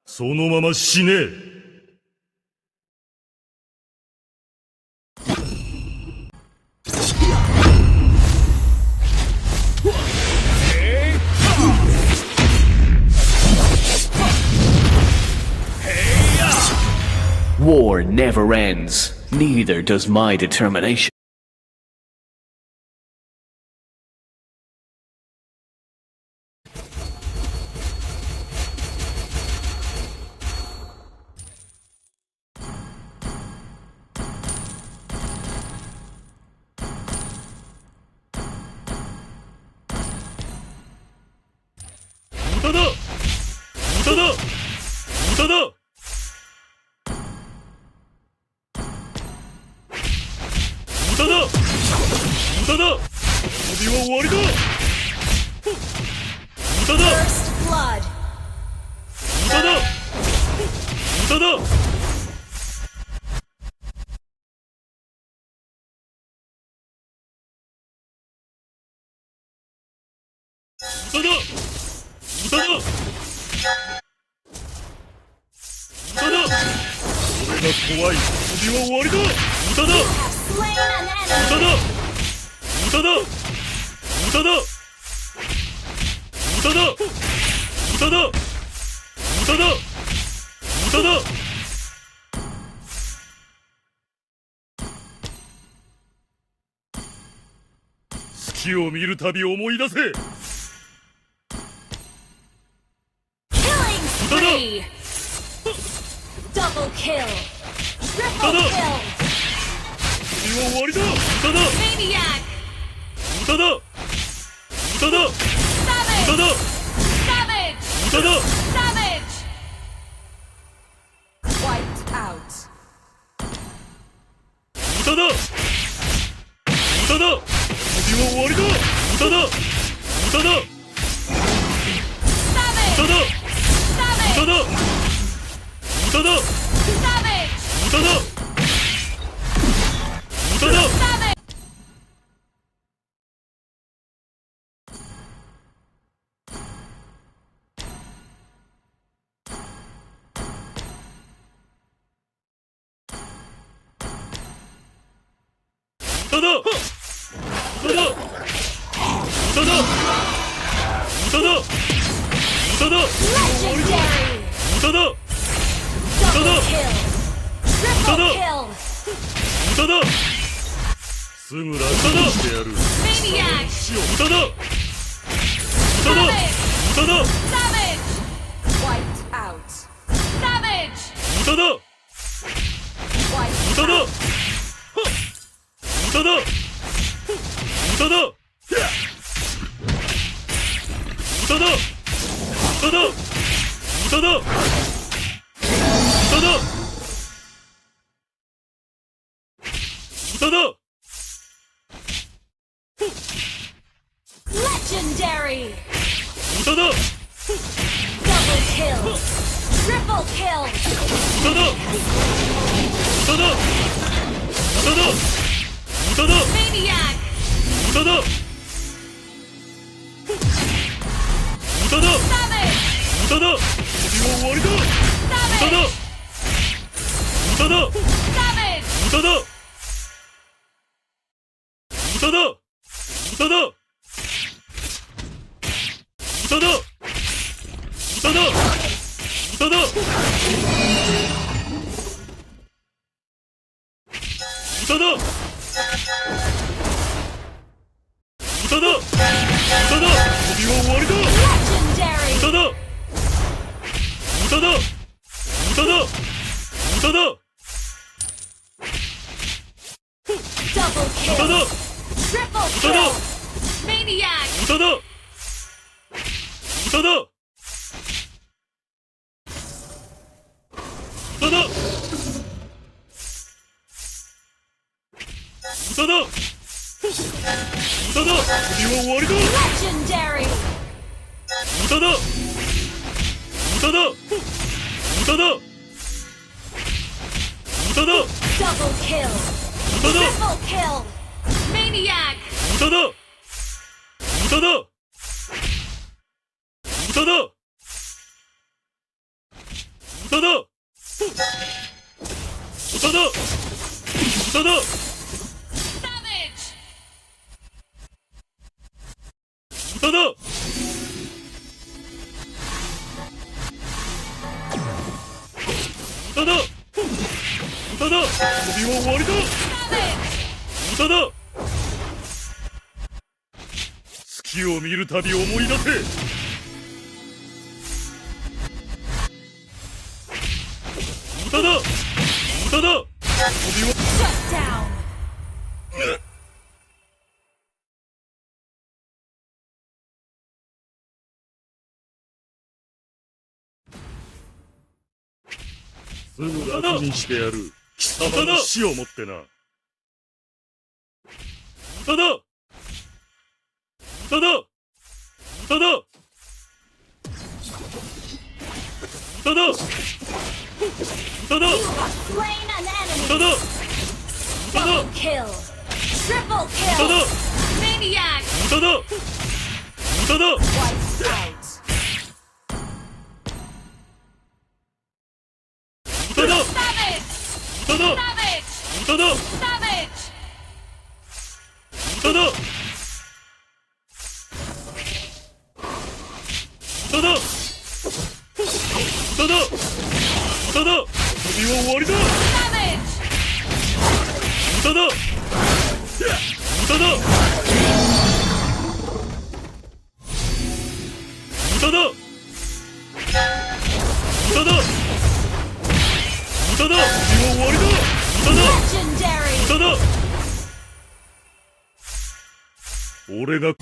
そのまま死ね。War never ends. Neither does my determination.月を見るたび思い出せ。Double kill! Triple kill! 終わりだ。歌だ。 Maniac! 歌だ。歌だ。 Savage! 歌だ。 Savage! 歌だ。 Savage! Wiped out. 歌だ。歌だ。終わりだ。歌だ。歌だ。 Savage! 歌だ。 Savage! 歌だ。歌だ。 Savage! 歌だ。歌だ。 Savage! 歌だ。歌だ。歌だ。歌だ。歌だ。 Legendary! 歌だ。 Double kill! Triple kill! 歌だ。すぐ楽にしてやる。 Maniac! 歌だ。歌だ。 Savage! 歌だ。 Savage! Wiped out. Savage! 歌だ。 Wiped 歌だ。 out. 歌だ。歌だ。歌だ。歌だ。歌だ。歌だ。歌だ。 Legendary! 歌だ。 Double kill! Triple kill! 歌だ。歌だ。歌だ。歌だ。 Maniac! 歌だ。歌だ。 Savage! 歌だ。終わりだ。歌だ。 Savage! 歌だ。 Savage! 歌だ。歌だ。歌だ。歌だ。歌だ。歌だ。歌だ。歌だ。歌だ。終わりだ。 Legendary! 歌だ。歌だ。歌だ。歌だ。 Double 歌 kill! だ。 Triple 歌だ。 kill! Maniac! 歌だ。歌だ。歌だ。歌だ。歌だ。終わりだ。 Legendary! 歌だ。歌だ。歌だ。歌だ。 Double kill! 歌だ。 Triple kill! Maniac! 歌だ。無駄だ無駄だ無駄だ無駄だ無駄だ Savage! 無駄だ無駄だ無駄だ遊びは終わりだ Savage! 無駄だ月を見るたび思い出せ無駄だ無駄だ遊びは Shut down! すぐ楽にしてやる貴様の死をもってな無駄だ無駄だ無駄だ無駄だ無駄だ You have slain an 無駄 enemy! だ無駄だ Double kill! Triple 無駄 kill! だ Maniac! 無駄だ無駄だ Wiped out! 無駄だ Savage! 無駄だ Savage! 無駄だ Savage! 無駄だ無駄だ無駄だ無駄だ旅は終わりだ Savage! 無駄だ無駄だ無駄だ無駄だ無駄だ旅は終わりだ無駄だ Legendary! 無駄だ俺が